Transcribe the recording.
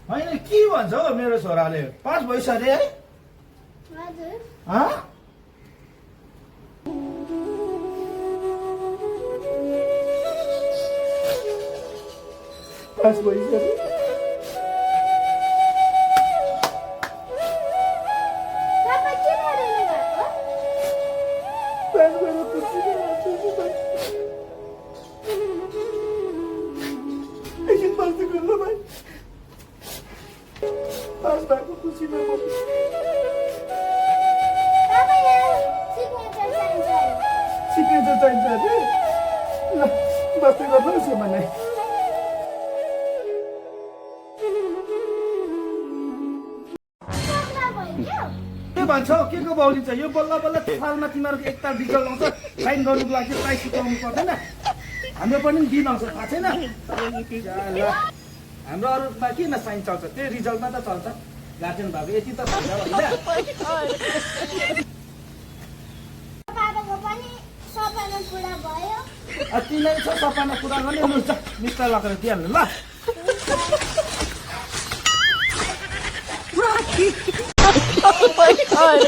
होइन के भन्छ हौ मेरो छोराले 5 भइसक्यो है हजुर हँ पाँच भइसक्यो तपाईँ किन रुनु भएको? पाँच भएर खुसी एकछिन बस्दै गर्नु भाइ पाँच भएको खुसीमा म तपाईँ यहाँ सिग्नेचर चाहिन्छ अरे। सिग्नेचर चाहिन्छ अरे ल बस्दै गर्नु उसो भने सक्दा भयो के भन्छौ के को बाउली छ यो बल्ल बल्ल सालमा तिमीहरूको एकताल रिजल्ट आउँछ साइन गर्नुको लागि प्राइज सिकाउनु पर्दैन हाम्रो पनि दिन आउँछ थाहा छैन ल हाम्रो अरूमा किन साइन चल्छ त्यो रिजल्टमा त चल्छ गार्जेन भएको यति त थाहा होइन बाबाको पनि सपना पुरा भयो। तिमीलाई छ सपना पुरा गर्ने लु छ मिस्टर लगेर दिइहाल्नु ल Oh my god.